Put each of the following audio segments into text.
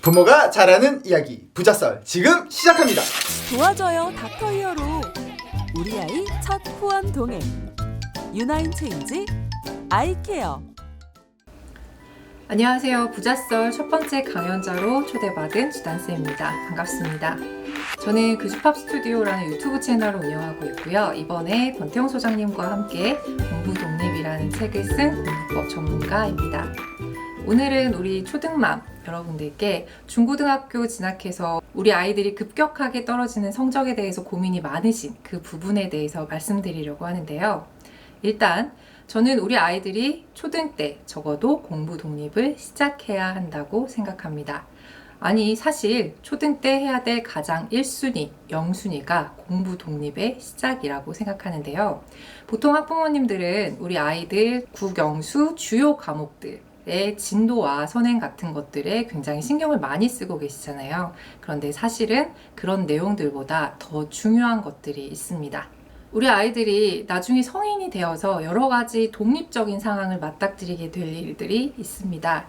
부모가 잘하는 이야기 부자썰 지금 시작합니다. 도와줘요 닥터 히어로. 우리 아이 첫 후원 동행 유나인 체인지 아이케어. 안녕하세요. 부자썰 첫 번째 강연자로 초대받은 주단쌤입니다. 반갑습니다. 저는 그주팝 스튜디오라는 유튜브 채널을 운영하고 있고요. 이번에 권태용 소장님과 함께 공부 독립이라는 책을 쓴 공부법 전문가입니다. 오늘은 우리 초등맘 여러분들께 중고등학교 진학해서 우리 아이들이 급격하게 떨어지는 성적에 대해서 고민이 많으신 그 부분에 대해서 말씀드리려고 하는데요. 일단 저는 우리 아이들이 초등 때 적어도 공부 독립을 시작해야 한다고 생각합니다. 아니 사실 초등 때 해야 될 가장 1순위, 0순위가 공부 독립의 시작이라고 생각하는데요. 보통 학부모님들은 우리 아이들 국영수 주요 과목들의 진도와 선행 같은 것들에 굉장히 신경을 많이 쓰고 계시잖아요. 그런데 사실은 그런 내용들보다 더 중요한 것들이 있습니다. 우리 아이들이 나중에 성인이 되어서 여러 가지 독립적인 상황을 맞닥뜨리게 될 일들이 있습니다.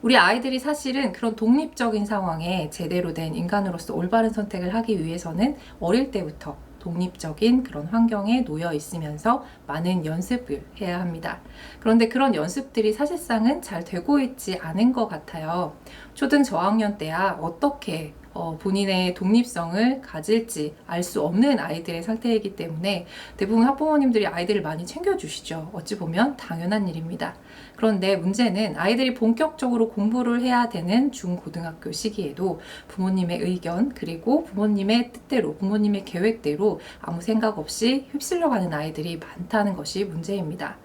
우리 아이들이 사실은 그런 독립적인 상황에 제대로 된 인간으로서 올바른 선택을 하기 위해서는 어릴 때부터 독립적인 그런 환경에 놓여 있으면서 많은 연습을 해야 합니다. 그런데 그런 연습들이 사실상은 잘 되고 있지 않은 것 같아요. 초등 저학년 때야 어떻게 본인의 독립성을 가질지 알 수 없는 아이들의 상태이기 때문에 대부분 학부모님들이 아이들을 많이 챙겨주시죠. 어찌 보면 당연한 일입니다. 그런데 문제는 아이들이 본격적으로 공부를 해야 되는 중고등학교 시기에도 부모님의 의견 그리고 부모님의 뜻대로 부모님의 계획대로 아무 생각 없이 휩쓸려가는 아이들이 많다는 것이 문제입니다.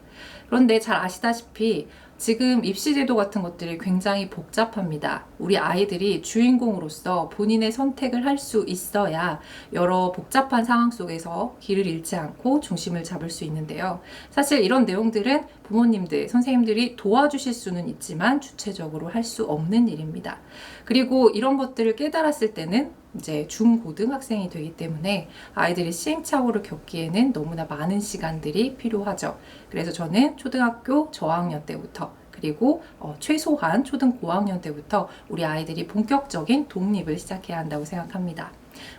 그런데 잘 아시다시피 지금 입시제도 같은 것들이 굉장히 복잡합니다. 우리 아이들이 주인공으로서 본인의 선택을 할 수 있어야 여러 복잡한 상황 속에서 길을 잃지 않고 중심을 잡을 수 있는데요. 사실 이런 내용들은 부모님들, 선생님들이 도와주실 수는 있지만 주체적으로 할 수 없는 일입니다. 그리고 이런 것들을 깨달았을 때는 이제 중고등학생이 되기 때문에 아이들이 시행착오를 겪기에는 너무나 많은 시간들이 필요하죠. 그래서 저는 초등학교 저학년 때부터 그리고 최소한 초등 고학년 때부터 우리 아이들이 본격적인 독립을 시작해야 한다고 생각합니다.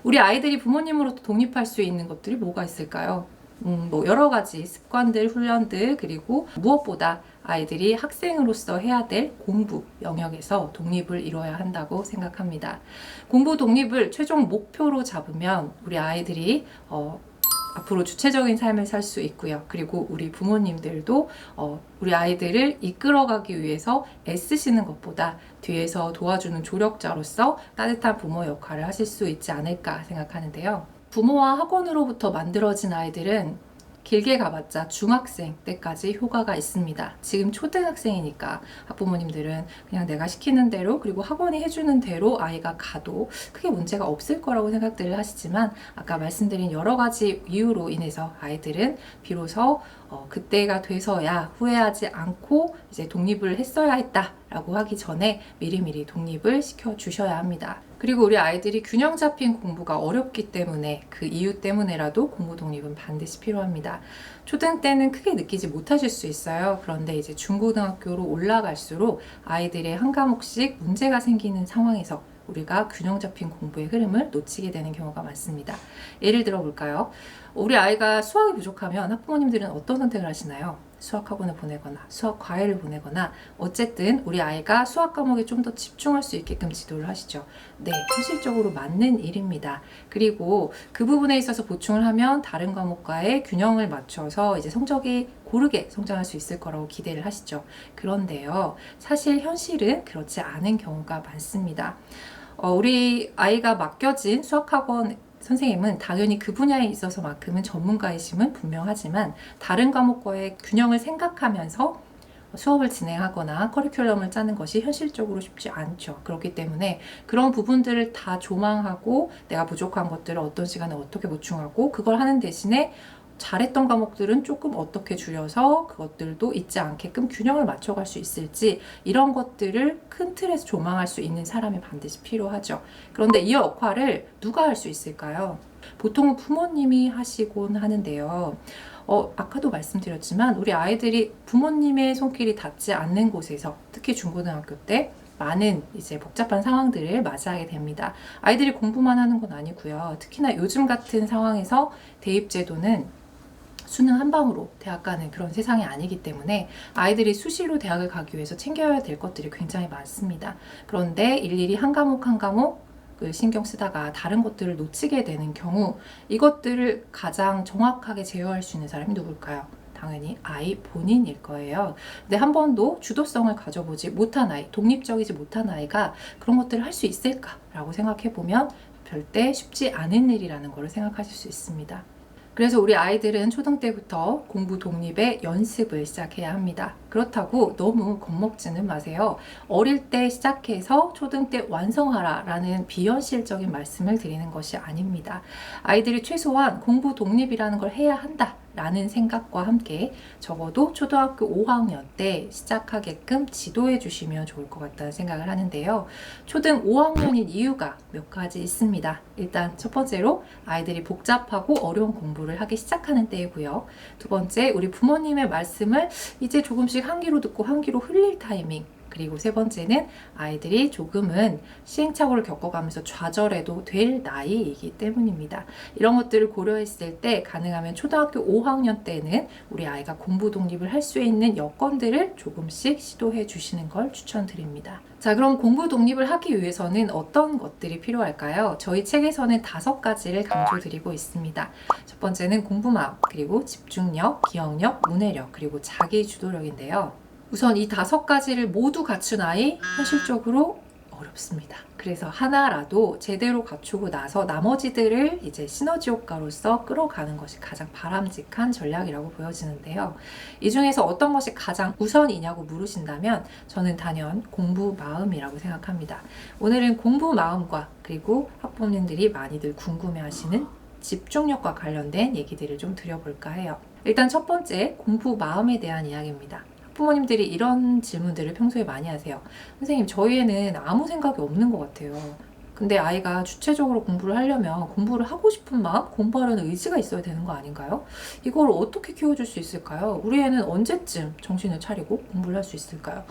우리 아이들이 부모님으로부터 독립할 수 있는 것들이 뭐가 있을까요? 여러 가지 습관들, 훈련들, 그리고 무엇보다 아이들이 학생으로서 해야 될 공부 영역에서 독립을 이뤄야 한다고 생각합니다. 공부 독립을 최종 목표로 잡으면 우리 아이들이 앞으로 주체적인 삶을 살 수 있고요. 그리고 우리 부모님들도 우리 아이들을 이끌어가기 위해서 애쓰시는 것보다 뒤에서 도와주는 조력자로서 따뜻한 부모 역할을 하실 수 있지 않을까 생각하는데요. 부모와 학원으로부터 만들어진 아이들은 길게 가봤자 중학생 때까지 효과가 있습니다. 지금 초등학생이니까 학부모님들은 그냥 내가 시키는 대로 그리고 학원이 해주는 대로 아이가 가도 크게 문제가 없을 거라고 생각들을 하시지만 아까 말씀드린 여러 가지 이유로 인해서 아이들은 비로소 그때가 돼서야 후회하지 않고 이제 독립을 했어야 했다라고 하기 전에 미리미리 독립을 시켜주셔야 합니다. 그리고 우리 아이들이 균형 잡힌 공부가 어렵기 때문에 그 이유 때문에라도 공부 독립은 반드시 필요합니다. 초등 때는 크게 느끼지 못하실 수 있어요. 그런데 이제 중고등학교로 올라갈수록 아이들의 한 과목씩 문제가 생기는 상황에서 우리가 균형 잡힌 공부의 흐름을 놓치게 되는 경우가 많습니다. 예를 들어 볼까요? 우리 아이가 수학이 부족하면 학부모님들은 어떤 선택을 하시나요? 수학 학원을 보내거나 수학 과외를 보내거나 어쨌든 우리 아이가 수학 과목에 좀 더 집중할 수 있게끔 지도를 하시죠. 네, 현실적으로 맞는 일입니다. 그리고 그 부분에 있어서 보충을 하면 다른 과목과의 균형을 맞춰서 이제 성적이 고르게 성장할 수 있을 거라고 기대를 하시죠. 그런데요, 사실 현실은 그렇지 않은 경우가 많습니다. 우리 아이가 맡겨진 수학학원 선생님은 당연히 그 분야에 있어서만큼은 전문가이심은 분명하지만 다른 과목과의 균형을 생각하면서 수업을 진행하거나 커리큘럼을 짜는 것이 현실적으로 쉽지 않죠. 그렇기 때문에 그런 부분들을 다 조망하고 내가 부족한 것들을 어떤 시간에 어떻게 보충하고 그걸 하는 대신에 잘했던 과목들은 조금 어떻게 줄여서 그것들도 잊지 않게끔 균형을 맞춰갈 수 있을지 이런 것들을 큰 틀에서 조망할 수 있는 사람이 반드시 필요하죠. 그런데 이 역할을 누가 할 수 있을까요? 보통 부모님이 하시곤 하는데요. 아까도 말씀드렸지만 우리 아이들이 부모님의 손길이 닿지 않는 곳에서 특히 중고등학교 때 많은 이제 복잡한 상황들을 맞이하게 됩니다. 아이들이 공부만 하는 건 아니고요. 특히나 요즘 같은 상황에서 대입제도는 수능 한 방으로 대학 가는 그런 세상이 아니기 때문에 아이들이 수시로 대학을 가기 위해서 챙겨야 될 것들이 굉장히 많습니다. 그런데 일일이 한 과목 한 과목 신경 쓰다가 다른 것들을 놓치게 되는 경우 이것들을 가장 정확하게 제어할 수 있는 사람이 누굴까요? 당연히 아이 본인일 거예요. 근데 한 번도 주도성을 가져보지 못한 아이, 독립적이지 못한 아이가 그런 것들을 할 수 있을까라고 생각해 보면 절대 쉽지 않은 일이라는 것을 생각하실 수 있습니다. 그래서 우리 아이들은 초등 때부터 공부 독립의 연습을 시작해야 합니다. 그렇다고 너무 겁먹지는 마세요. 어릴 때 시작해서 초등 때 완성하라 라는 비현실적인 말씀을 드리는 것이 아닙니다. 아이들이 최소한 공부 독립이라는 걸 해야 한다 라는 생각과 함께 적어도 초등학교 5학년 때 시작하게끔 지도해 주시면 좋을 것 같다는 생각을 하는데요. 초등 5학년인 이유가 몇 가지 있습니다. 일단 첫 번째로 아이들이 복잡하고 어려운 공부를 하기 시작하는 때이고요. 두 번째, 우리 부모님의 말씀을 이제 조금씩 한 귀로 듣고 한 귀로 흘릴 타이밍. 그리고 세 번째는 아이들이 조금은 시행착오를 겪어가면서 좌절해도 될 나이이기 때문입니다. 이런 것들을 고려했을 때 가능하면 초등학교 5학년 때는 우리 아이가 공부 독립을 할 수 있는 여건들을 조금씩 시도해 주시는 걸 추천드립니다. 자, 그럼 공부 독립을 하기 위해서는 어떤 것들이 필요할까요? 저희 책에서는 5가지를 강조드리고 있습니다. 첫 번째는 공부마음, 그리고 집중력, 기억력, 문해력, 그리고 자기주도력인데요. 우선 이 5가지를 모두 갖춘 아이 현실적으로 어렵습니다. 그래서 하나라도 제대로 갖추고 나서 나머지들을 이제 시너지 효과로서 끌어가는 것이 가장 바람직한 전략이라고 보여지는데요. 이 중에서 어떤 것이 가장 우선이냐고 물으신다면 저는 단연 공부 마음이라고 생각합니다. 오늘은 공부 마음과 그리고 학부모님들이 많이들 궁금해하시는 집중력과 관련된 얘기들을 좀 드려볼까 해요. 일단 첫 번째, 공부 마음에 대한 이야기입니다. 부모님들이 이런 질문들을 평소에 많이 하세요. 선생님, 저희 애는 아무 생각이 없는 것 같아요. 근데 아이가 주체적으로 공부를 하려면 공부를 하고 싶은 마음, 공부하려는 의지가 있어야 되는 거 아닌가요? 이걸 어떻게 키워줄 수 있을까요? 우리 애는 언제쯤 정신을 차리고 공부를 할 수 있을까요?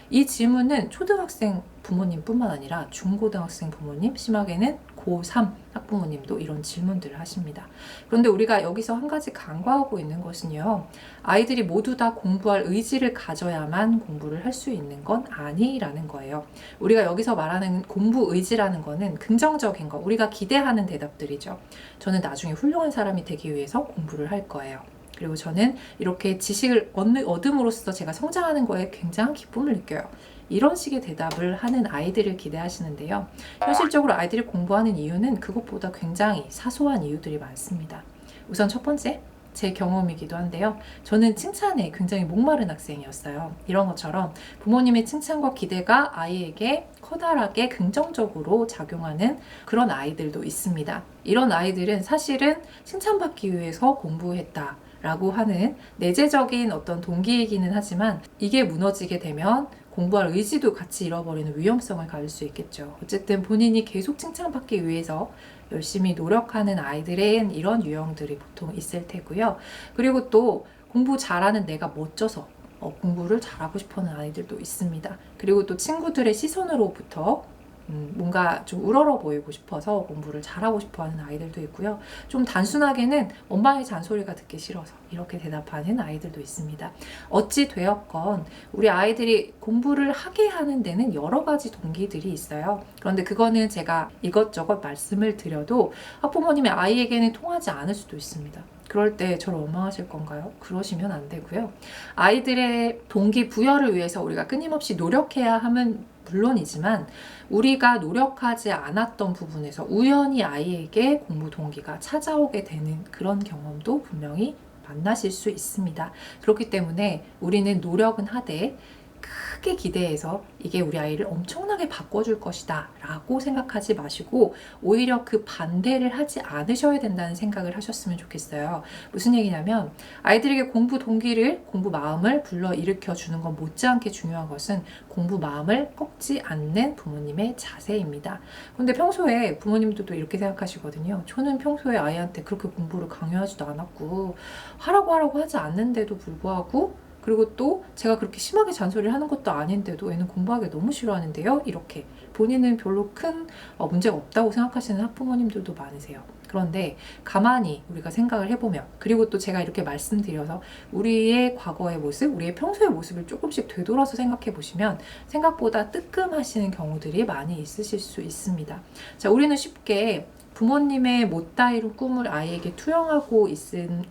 이 질문은 초등학생 부모님뿐만 아니라 중고등학생 부모님, 심하게는 고3 학부모님도 이런 질문들을 하십니다. 그런데 우리가 여기서 한 가지 간과하고 있는 것은요. 아이들이 모두 다 공부할 의지를 가져야만 공부를 할 수 있는 건 아니라는 거예요. 우리가 여기서 말하는 공부 의지라는 거는 긍정적인 거, 우리가 기대하는 대답들이죠. 저는 나중에 훌륭한 사람이 되기 위해서 공부를 할 거예요. 그리고 저는 이렇게 지식을 얻음으로써 제가 성장하는 거에 굉장한 기쁨을 느껴요. 이런 식의 대답을 하는 아이들을 기대하시는데요. 현실적으로 아이들이 공부하는 이유는 그것보다 굉장히 사소한 이유들이 많습니다. 우선 첫 번째, 제 경험이기도 한데요. 저는 칭찬에 굉장히 목마른 학생이었어요. 이런 것처럼 부모님의 칭찬과 기대가 아이에게 커다랗게 긍정적으로 작용하는 그런 아이들도 있습니다. 이런 아이들은 사실은 칭찬받기 위해서 공부했다 라고 하는 내재적인 어떤 동기이기는 하지만 이게 무너지게 되면 공부할 의지도 같이 잃어버리는 위험성을 가질 수 있겠죠. 어쨌든 본인이 계속 칭찬받기 위해서 열심히 노력하는 아이들은 이런 유형들이 보통 있을 테고요. 그리고 또 공부 잘하는 내가 멋져서 공부를 잘하고 싶어하는 아이들도 있습니다. 그리고 또 친구들의 시선으로부터 뭔가 좀 우러러 보이고 싶어서 공부를 잘하고 싶어하는 아이들도 있고요. 좀 단순하게는 엄마의 잔소리가 듣기 싫어서 이렇게 대답하는 아이들도 있습니다. 어찌 되었건 우리 아이들이 공부를 하게 하는 데는 여러 가지 동기들이 있어요. 그런데 그거는 제가 이것저것 말씀을 드려도 학부모님의 아이에게는 통하지 않을 수도 있습니다. 그럴 때 저를 원망하실 건가요? 그러시면 안 되고요. 아이들의 동기부여를 위해서 우리가 끊임없이 노력해야 하면 물론이지만 우리가 노력하지 않았던 부분에서 우연히 아이에게 공부 동기가 찾아오게 되는 그런 경험도 분명히 만나실 수 있습니다. 그렇기 때문에 우리는 노력은 하되 크게 기대해서 이게 우리 아이를 엄청나게 바꿔줄 것이다 라고 생각하지 마시고 오히려 그 반대를 하지 않으셔야 된다는 생각을 하셨으면 좋겠어요. 무슨 얘기냐면 아이들에게 공부 동기를, 공부 마음을 불러일으켜 주는 건 못지않게 중요한 것은 공부 마음을 꺾지 않는 부모님의 자세입니다. 그런데 평소에 부모님들도 이렇게 생각하시거든요. 저는 평소에 아이한테 그렇게 공부를 강요하지도 않았고 하라고 하지 않는데도 불구하고 그리고 또 제가 그렇게 심하게 잔소리를 하는 것도 아닌데도 애는 공부하기 너무 싫어하는데요. 이렇게 본인은 별로 큰 문제가 없다고 생각하시는 학부모님들도 많으세요. 그런데 가만히 우리가 생각을 해보면, 그리고 또 제가 이렇게 말씀드려서 우리의 과거의 모습, 우리의 평소의 모습을 조금씩 되돌아서 생각해 보시면 생각보다 뜨끔하시는 경우들이 많이 있으실 수 있습니다. 자, 우리는 쉽게 부모님의 못다 이룬 꿈을 아이에게 투영하고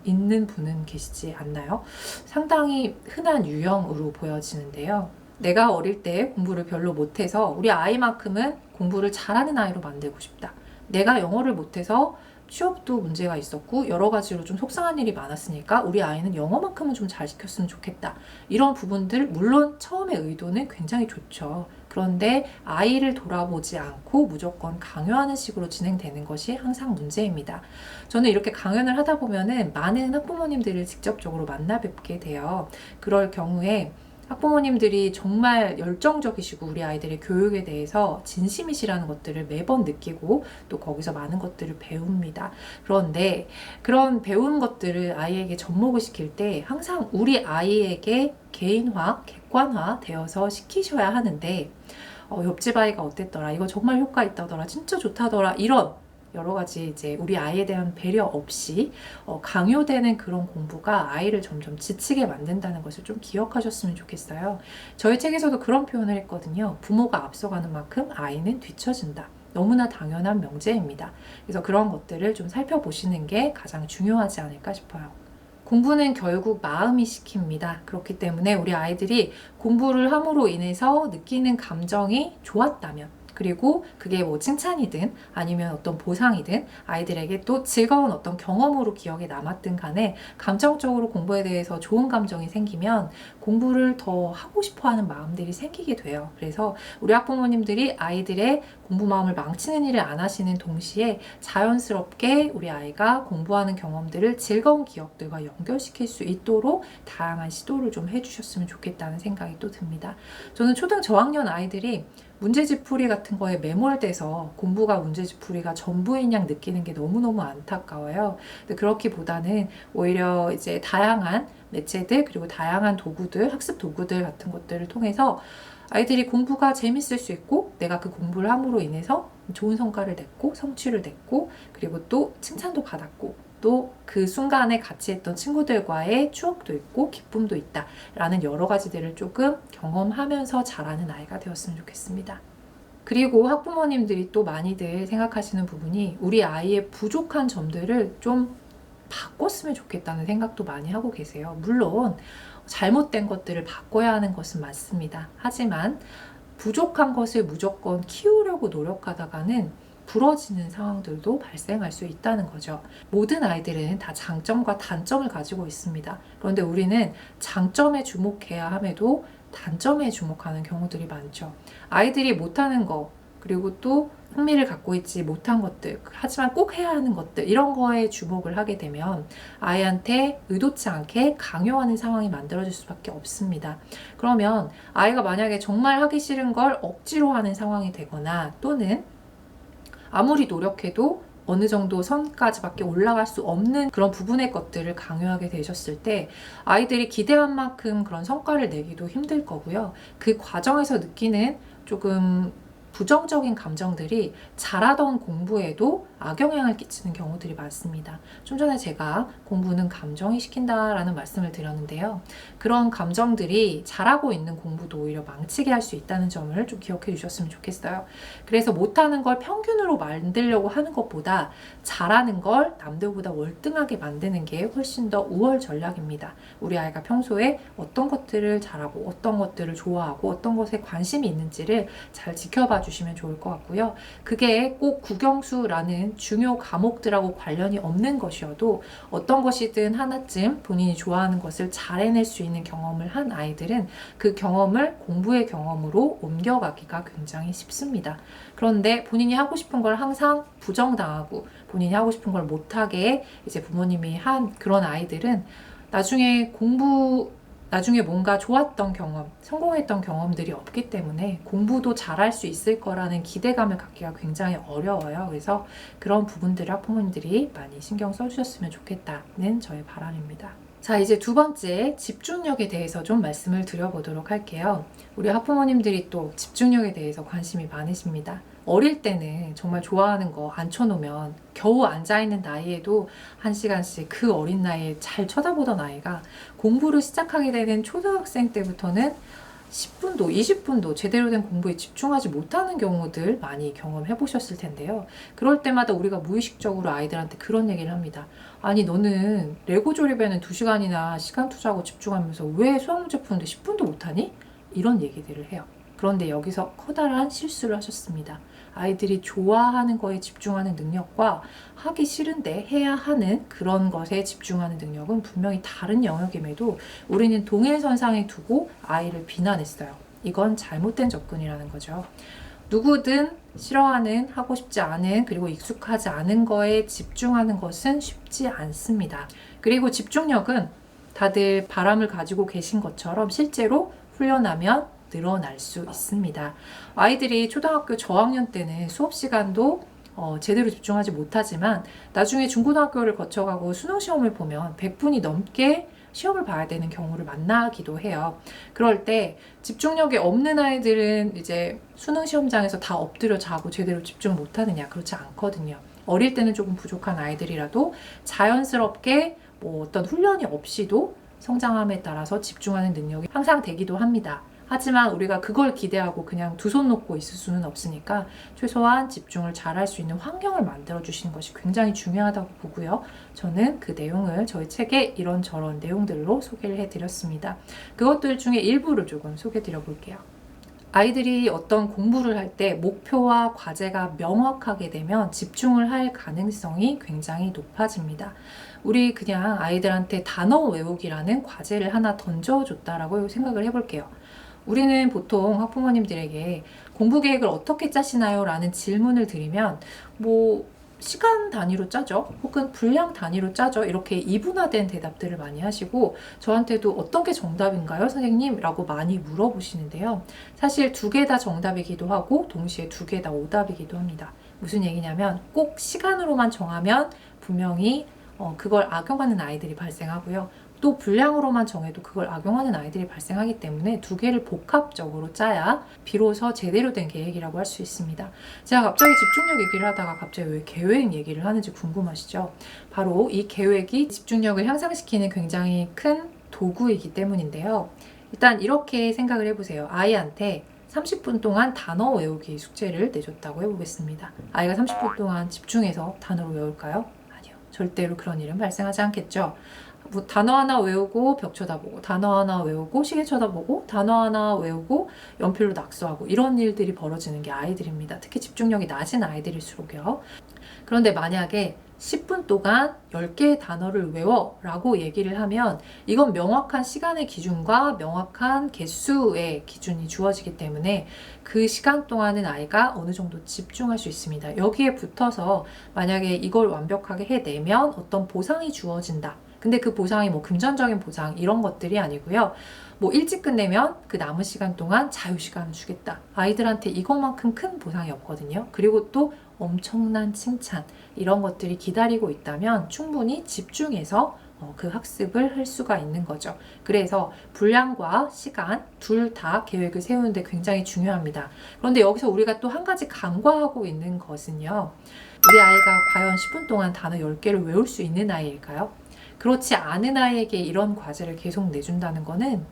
있는 분은 계시지 않나요? 상당히 흔한 유형으로 보여지는데요. 내가 어릴 때 공부를 별로 못해서 우리 아이만큼은 공부를 잘하는 아이로 만들고 싶다. 내가 영어를 못해서 취업도 문제가 있었고 여러 가지로 좀 속상한 일이 많았으니까 우리 아이는 영어만큼은 좀 잘 시켰으면 좋겠다. 이런 부분들, 물론 처음의 의도는 굉장히 좋죠. 그런데 아이를 돌아보지 않고 무조건 강요하는 식으로 진행되는 것이 항상 문제입니다. 저는 이렇게 강연을 하다 보면은 많은 학부모님들을 직접적으로 만나 뵙게 돼요. 그럴 경우에 학부모님들이 정말 열정적이시고 우리 아이들의 교육에 대해서 진심이시라는 것들을 매번 느끼고 또 거기서 많은 것들을 배웁니다. 그런데 그런 배운 것들을 아이에게 접목을 시킬 때 항상 우리 아이에게 개인화, 객관화 되어서 시키셔야 하는데 옆집 아이가 어땠더라, 이거 정말 효과 있다더라, 진짜 좋다더라, 이런 여러 가지 이제 우리 아이에 대한 배려 없이 강요되는 그런 공부가 아이를 점점 지치게 만든다는 것을 좀 기억하셨으면 좋겠어요. 저희 책에서도 그런 표현을 했거든요. 부모가 앞서가는 만큼 아이는 뒤처진다. 너무나 당연한 명제입니다. 그래서 그런 것들을 좀 살펴보시는 게 가장 중요하지 않을까 싶어요. 공부는 결국 마음이 시킵니다. 그렇기 때문에 우리 아이들이 공부를 함으로 인해서 느끼는 감정이 좋았다면, 그리고 그게 뭐 칭찬이든 아니면 어떤 보상이든 아이들에게 또 즐거운 어떤 경험으로 기억에 남았든 간에 감정적으로 공부에 대해서 좋은 감정이 생기면 공부를 더 하고 싶어 하는 마음들이 생기게 돼요. 그래서 우리 학부모님들이 아이들의 공부 마음을 망치는 일을 안 하시는 동시에 자연스럽게 우리 아이가 공부하는 경험들을 즐거운 기억들과 연결시킬 수 있도록 다양한 시도를 좀 해주셨으면 좋겠다는 생각이 또 듭니다. 저는 초등 저학년 아이들이 문제집 풀이 같은 거에 매몰돼서 공부가 문제집 풀이가 전부인 양 느끼는 게 너무너무 안타까워요. 근데 그렇기보다는 오히려 이제 다양한 매체들, 그리고 다양한 도구들, 학습 도구들 같은 것들을 통해서 아이들이 공부가 재밌을 수 있고 내가 그 공부를 함으로 인해서 좋은 성과를 냈고 성취를 냈고 그리고 또 칭찬도 받았고 또 그 순간에 같이 했던 친구들과의 추억도 있고 기쁨도 있다 라는 여러 가지들을 조금 경험하면서 자라는 아이가 되었으면 좋겠습니다. 그리고 학부모님들이 또 많이들 생각하시는 부분이 우리 아이의 부족한 점들을 좀 바꿨으면 좋겠다는 생각도 많이 하고 계세요. 물론 잘못된 것들을 바꿔야 하는 것은 맞습니다. 하지만 부족한 것을 무조건 키우려고 노력하다가는 부러지는 상황들도 발생할 수 있다는 거죠. 모든 아이들은 다 장점과 단점을 가지고 있습니다. 그런데 우리는 장점에 주목해야 함에도 단점에 주목하는 경우들이 많죠. 아이들이 못하는 거, 그리고 또 흥미를 갖고 있지 못한 것들, 하지만 꼭 해야 하는 것들, 이런 거에 주목을 하게 되면 아이한테 의도치 않게 강요하는 상황이 만들어질 수밖에 없습니다. 그러면 아이가 만약에 정말 하기 싫은 걸 억지로 하는 상황이 되거나 또는 아무리 노력해도 어느 정도 선까지밖에 올라갈 수 없는 그런 부분의 것들을 강요하게 되셨을 때 아이들이 기대한 만큼 그런 성과를 내기도 힘들 거고요. 그 과정에서 느끼는 조금 부정적인 감정들이 잘하던 공부에도 악영향을 끼치는 경우들이 많습니다. 좀 전에 제가 공부는 감정이 시킨다라는 말씀을 드렸는데요. 그런 감정들이 잘하고 있는 공부도 오히려 망치게 할 수 있다는 점을 좀 기억해 주셨으면 좋겠어요. 그래서 못하는 걸 평균으로 만들려고 하는 것보다 잘하는 걸 남들보다 월등하게 만드는 게 훨씬 더 우월 전략입니다. 우리 아이가 평소에 어떤 것들을 잘하고 어떤 것들을 좋아하고 어떤 것에 관심이 있는지를 잘 지켜봐 주시면 좋을 것 같고요. 그게 꼭 국영수라는 중요 과목들하고 관련이 없는 것이어도 어떤 것이든 하나쯤 본인이 좋아하는 것을 잘 해낼 수 있는 경험을 한 아이들은 그 경험을 공부의 경험으로 옮겨가기가 굉장히 쉽습니다. 그런데 본인이 하고 싶은 걸 항상 부정당하고 본인이 하고 싶은 걸 못하게 이제 부모님이 한 그런 아이들은 나중에 뭔가 좋았던 경험, 성공했던 경험들이 없기 때문에 공부도 잘할 수 있을 거라는 기대감을 갖기가 굉장히 어려워요. 그래서 그런 부분들을 학부모님들이 많이 신경 써주셨으면 좋겠다는 저의 바람입니다. 자, 이제 두 번째 집중력에 대해서 좀 말씀을 드려보도록 할게요. 우리 학부모님들이 또 집중력에 대해서 관심이 많으십니다. 어릴 때는 정말 좋아하는 거 앉혀놓으면 겨우 앉아있는 나이에도 1시간씩 그 어린 나이에 잘 쳐다보던 아이가 공부를 시작하게 되는 초등학생 때부터는 10분도, 20분도 제대로 된 공부에 집중하지 못하는 경우들 많이 경험해 보셨을 텐데요. 그럴 때마다 우리가 무의식적으로 아이들한테 그런 얘기를 합니다. 아니, 너는 레고 조립에는 2시간이나 시간 투자하고 집중하면서 왜 수학 문제 푸는데 10분도 못하니? 이런 얘기들을 해요. 그런데 여기서 커다란 실수를 하셨습니다. 아이들이 좋아하는 거에 집중하는 능력과 하기 싫은데 해야 하는 그런 것에 집중하는 능력은 분명히 다른 영역임에도 우리는 동일선상에 두고 아이를 비난했어요. 이건 잘못된 접근이라는 거죠. 누구든 싫어하는, 하고 싶지 않은, 그리고 익숙하지 않은 거에 집중하는 것은 쉽지 않습니다. 그리고 집중력은 다들 바람을 가지고 계신 것처럼 실제로 훈련하면 늘어날 수 있습니다. 아이들이 초등학교 저학년 때는 수업 시간도 제대로 집중하지 못하지만 나중에 중고등학교를 거쳐가고 수능 시험을 보면 100분이 넘게 시험을 봐야 되는 경우를 만나기도 해요. 그럴 때 집중력이 없는 아이들은 이제 수능 시험장에서 다 엎드려 자고 제대로 집중 못하느냐? 그렇지 않거든요. 어릴 때는 조금 부족한 아이들이라도 자연스럽게 어떤 훈련이 없이도 성장함에 따라서 집중하는 능력이 향상되기도 합니다. 하지만 우리가 그걸 기대하고 그냥 두 손 놓고 있을 수는 없으니까 최소한 집중을 잘할 수 있는 환경을 만들어 주시는 것이 굉장히 중요하다고 보고요. 저는 그 내용을 저희 책에 이런저런 내용들로 소개를 해드렸습니다. 그것들 중에 일부를 조금 소개해 드려 볼게요. 아이들이 어떤 공부를 할 때 목표와 과제가 명확하게 되면 집중을 할 가능성이 굉장히 높아집니다. 우리 그냥 아이들한테 단어 외우기라는 과제를 하나 던져줬다라고 생각을 해볼게요. 우리는 보통 학부모님들에게 공부 계획을 어떻게 짜시나요? 라는 질문을 드리면 시간 단위로 짜죠. 혹은 분량 단위로 짜죠. 이렇게 이분화된 대답들을 많이 하시고 저한테도 어떤 게 정답인가요? 선생님? 라고 많이 물어보시는데요. 사실 두 개 다 정답이기도 하고 동시에 두 개 다 오답이기도 합니다. 무슨 얘기냐면 꼭 시간으로만 정하면 분명히 그걸 악용하는 아이들이 발생하고요. 또 분량으로만 정해도 그걸 악용하는 아이들이 발생하기 때문에 두 개를 복합적으로 짜야 비로소 제대로 된 계획이라고 할 수 있습니다. 제가 갑자기 집중력 얘기를 하다가 갑자기 왜 계획 얘기를 하는지 궁금하시죠? 바로 이 계획이 집중력을 향상시키는 굉장히 큰 도구이기 때문인데요. 일단 이렇게 생각을 해보세요. 아이한테 30분 동안 단어 외우기 숙제를 내줬다고 해보겠습니다. 아이가 30분 동안 집중해서 단어를 외울까요? 아니요. 절대로 그런 일은 발생하지 않겠죠. 단어 하나 외우고 벽 쳐다보고 단어 하나 외우고 시계 쳐다보고 단어 하나 외우고 연필로 낙서하고 이런 일들이 벌어지는 게 아이들입니다. 특히 집중력이 낮은 아이들일수록요. 그런데 만약에 10분 동안 10개의 단어를 외워 라고 얘기를 하면 이건 명확한 시간의 기준과 명확한 개수의 기준이 주어지기 때문에 그 시간 동안은 아이가 어느 정도 집중할 수 있습니다. 여기에 붙어서 만약에 이걸 완벽하게 해내면 어떤 보상이 주어진다. 근데 그 보상이 금전적인 보상 이런 것들이 아니고요. 일찍 끝내면 그 남은 시간 동안 자유시간을 주겠다. 아이들한테 이것만큼 큰 보상이 없거든요. 그리고 또 엄청난 칭찬 이런 것들이 기다리고 있다면 충분히 집중해서 그 학습을 할 수가 있는 거죠. 그래서 분량과 시간 둘 다 계획을 세우는데 굉장히 중요합니다. 그런데 여기서 우리가 또 한 가지 간과하고 있는 것은요. 우리 아이가 과연 10분 동안 단어 10개를 외울 수 있는 아이일까요? 그렇지 않은 아이에게 이런 과제를 계속 내준다는 것은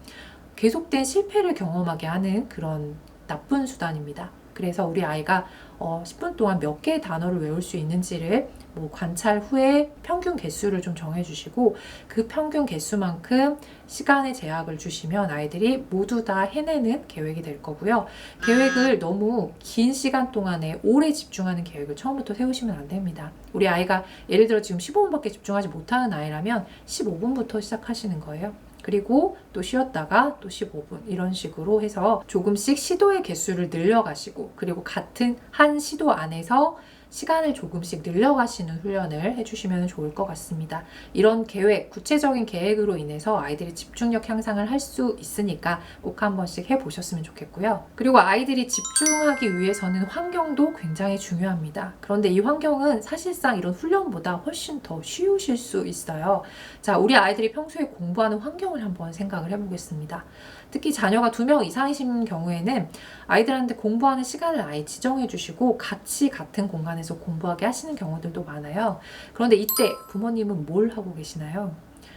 계속된 실패를 경험하게 하는 그런 나쁜 수단입니다. 그래서 우리 아이가 10분 동안 몇 개의 단어를 외울 수 있는지를 관찰 후에 평균 개수를 좀 정해주시고 그 평균 개수만큼 시간의 제약을 주시면 아이들이 모두 다 해내는 계획이 될 거고요. 계획을 너무 긴 시간 동안에 오래 집중하는 계획을 처음부터 세우시면 안 됩니다. 우리 아이가 예를 들어 지금 15분밖에 집중하지 못하는 아이라면 15분부터 시작하시는 거예요. 그리고 또 쉬었다가 또 15분 이런 식으로 해서 조금씩 시도의 개수를 늘려가시고 그리고 같은 한 시도 안에서 시간을 조금씩 늘려가시는 훈련을 해주시면 좋을 것 같습니다. 이런 계획, 구체적인 계획으로 인해서 아이들이 집중력 향상을 할 수 있으니까 꼭 한 번씩 해보셨으면 좋겠고요. 그리고 아이들이 집중하기 위해서는 환경도 굉장히 중요합니다. 그런데 이 환경은 사실상 이런 훈련보다 훨씬 더 쉬우실 수 있어요. 자, 우리 아이들이 평소에 공부하는 환경을 한번 생각을 해보겠습니다. 특히 자녀가 2명 이상이신 경우에는 아이들한테 공부하는 시간을 아예 지정해 주시고 같이 같은 공간에서 공부하게 하시는 경우들도 많아요. 그런데 이때 부모님은 뭘 하고 계시나요?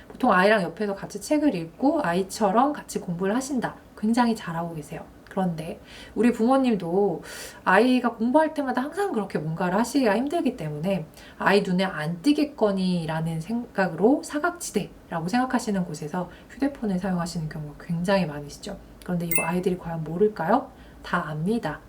보통 아이랑 옆에서 같이 책을 읽고 아이처럼 같이 공부를 하신다. 굉장히 잘하고 계세요. 그런데 우리 부모님도 아이가 공부할 때마다 항상 그렇게 뭔가를 하시기가 힘들기 때문에 아이 눈에 안 띄겠거니라는 생각으로 사각지대라고 생각하시는 곳에서 휴대폰을 사용하시는 경우가 굉장히 많으시죠. 그런데 이거 아이들이 과연 모를까요? 다 압니다.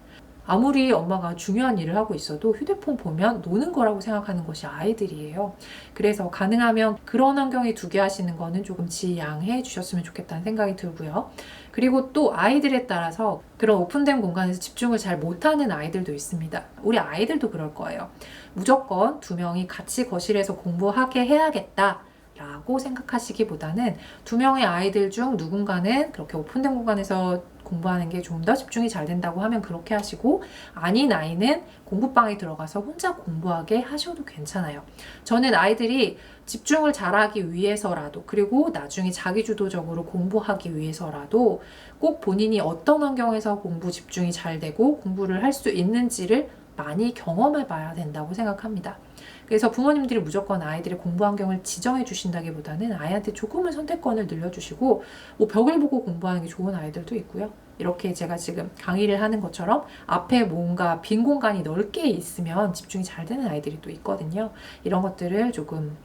아무리 엄마가 중요한 일을 하고 있어도 휴대폰 보면 노는 거라고 생각하는 것이 아이들이에요. 그래서 가능하면 그런 환경에 두게 하시는 거는 조금 지양해 주셨으면 좋겠다는 생각이 들고요. 그리고 또 아이들에 따라서 그런 오픈된 공간에서 집중을 잘 못하는 아이들도 있습니다. 우리 아이들도 그럴 거예요. 무조건 2명이 같이 거실에서 공부하게 해야겠다 라고 생각하시기보다는 2명의 아이들 중 누군가는 그렇게 오픈된 공간에서 공부하는 게 좀 더 집중이 잘 된다고 하면 그렇게 하시고, 아닌 아이는 공부방에 들어가서 혼자 공부하게 하셔도 괜찮아요. 저는 아이들이 집중을 잘하기 위해서라도, 그리고 나중에 자기주도적으로 공부하기 위해서라도 꼭 본인이 어떤 환경에서 공부 집중이 잘 되고 공부를 할 수 있는지를 많이 경험해 봐야 된다고 생각합니다. 그래서 부모님들이 무조건 아이들의 공부 환경을 지정해 주신다기보다는 아이한테 조금은 선택권을 늘려주시고, 뭐 벽을 보고 공부하는 게 좋은 아이들도 있고요. 이렇게 제가 지금 강의를 하는 것처럼 앞에 뭔가 빈 공간이 넓게 있으면 집중이 잘 되는 아이들이 또 있거든요. 이런 것들을 조금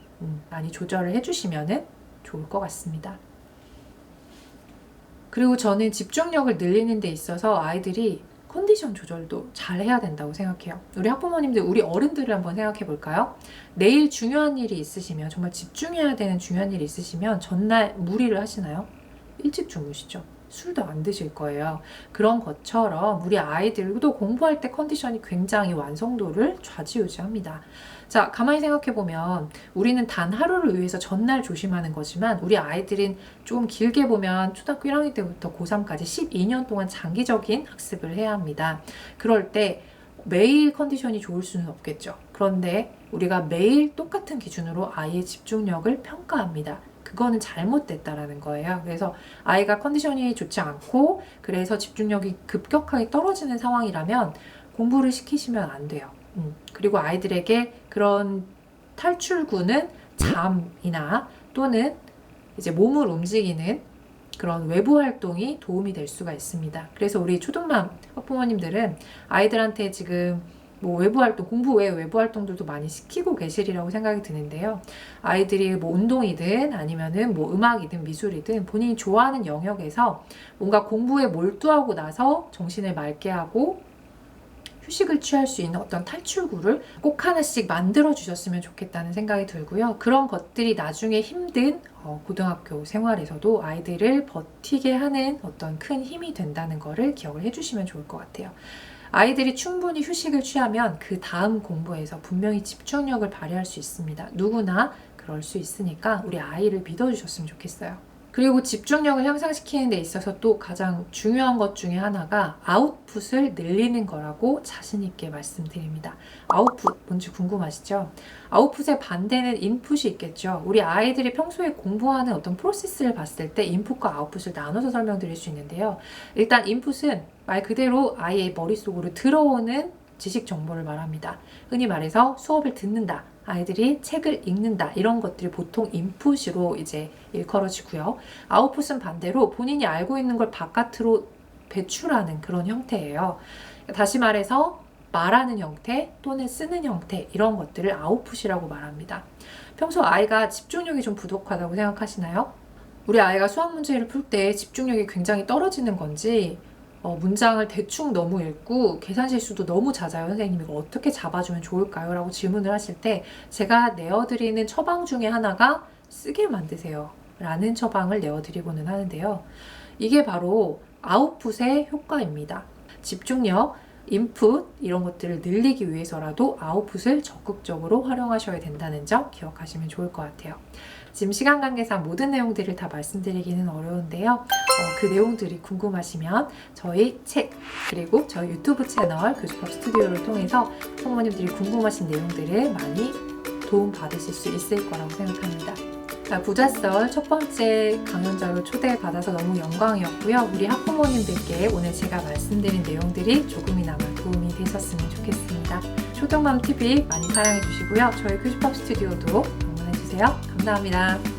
많이 조절을 해주시면 좋을 것 같습니다. 그리고 저는 집중력을 늘리는 데 있어서 아이들이 컨디션 조절도 잘 해야 된다고 생각해요. 우리 학부모님들, 우리 어른들을 한번 생각해 볼까요? 내일 중요한 일이 있으시면, 정말 집중해야 되는 중요한 일이 있으시면 전날 무리를 하시나요? 일찍 주무시죠. 술도 안 드실 거예요. 그런 것처럼 우리 아이들도 공부할 때 컨디션이 굉장히 완성도를 좌지우지합니다. 자, 가만히 생각해보면 우리는 단 하루를 위해서 전날 조심하는 거지만 우리 아이들은 좀 길게 보면 초등학교 1학년 때부터 고3까지 12년 동안 장기적인 학습을 해야 합니다. 그럴 때 매일 컨디션이 좋을 수는 없겠죠. 그런데 우리가 매일 똑같은 기준으로 아이의 집중력을 평가합니다. 그거는 잘못됐다라는 거예요. 그래서 아이가 컨디션이 좋지 않고 그래서 집중력이 급격하게 떨어지는 상황이라면 공부를 시키시면 안 돼요. 그리고 아이들에게 그런 탈출구는 잠이나 또는 이제 몸을 움직이는 그런 외부 활동이 도움이 될 수가 있습니다. 그래서 우리 초등반 학부모님들은 아이들한테 지금 뭐 외부 활동, 공부 외에 외부 활동들도 많이 시키고 계시리라고 생각이 드는데요. 아이들이 뭐 운동이든 아니면은 뭐 음악이든 미술이든 본인이 좋아하는 영역에서 뭔가 공부에 몰두하고 나서 정신을 맑게 하고 휴식을 취할 수 있는 어떤 탈출구를 꼭 하나씩 만들어 주셨으면 좋겠다는 생각이 들고요. 그런 것들이 나중에 힘든 고등학교 생활에서도 아이들을 버티게 하는 어떤 큰 힘이 된다는 거를 기억을 해주시면 좋을 것 같아요. 아이들이 충분히 휴식을 취하면 그 다음 공부에서 분명히 집중력을 발휘할 수 있습니다. 누구나 그럴 수 있으니까 우리 아이를 믿어주셨으면 좋겠어요. 그리고 집중력을 향상시키는 데 있어서 또 가장 중요한 것 중에 하나가 아웃풋을 늘리는 거라고 자신 있게 말씀드립니다. 아웃풋 뭔지 궁금하시죠? 아웃풋의 반대는 인풋이 있겠죠. 우리 아이들이 평소에 공부하는 어떤 프로세스를 봤을 때 인풋과 아웃풋을 나눠서 설명드릴 수 있는데요. 일단 인풋은 말 그대로 아이의 머릿속으로 들어오는 지식 정보를 말합니다. 흔히 말해서 수업을 듣는다, 아이들이 책을 읽는다, 이런 것들이 보통 인풋으로 이제 일컬어지고요. 아웃풋은 반대로 본인이 알고 있는 걸 바깥으로 배출하는 그런 형태예요. 다시 말해서 말하는 형태 또는 쓰는 형태, 이런 것들을 아웃풋이라고 말합니다. 평소 아이가 집중력이 좀 부족하다고 생각하시나요? 우리 아이가 수학 문제를 풀 때 집중력이 굉장히 떨어지는 건지, 문장을 대충 너무 읽고 계산 실수도 너무 잦아요. 선생님이 이거 어떻게 잡아주면 좋을까요? 라고 질문을 하실 때 제가 내어드리는 처방 중에 하나가 쓰게 만드세요 라는 처방을 내어드리고는 하는데요. 이게 바로 아웃풋의 효과입니다. 집중력, 인풋 이런 것들을 늘리기 위해서라도 아웃풋을 적극적으로 활용하셔야 된다는 점 기억하시면 좋을 것 같아요. 지금 시간 관계상 모든 내용들을 다 말씀드리기는 어려운데요. 그 내용들이 궁금하시면 저희 책 그리고 저희 유튜브 채널 교수법 스튜디오를 통해서 학부모님들이 궁금하신 내용들을 많이 도움 받으실 수 있을 거라고 생각합니다. 부자썰 첫 번째 강연자로 초대받아서 너무 영광이었고요. 우리 학부모님들께 오늘 제가 말씀드린 내용들이 조금이나마 도움이 되셨으면 좋겠습니다. 초등맘TV 많이 사랑해 주시고요. 저희 교수법 스튜디오도 방문해 주세요. 감사합니다.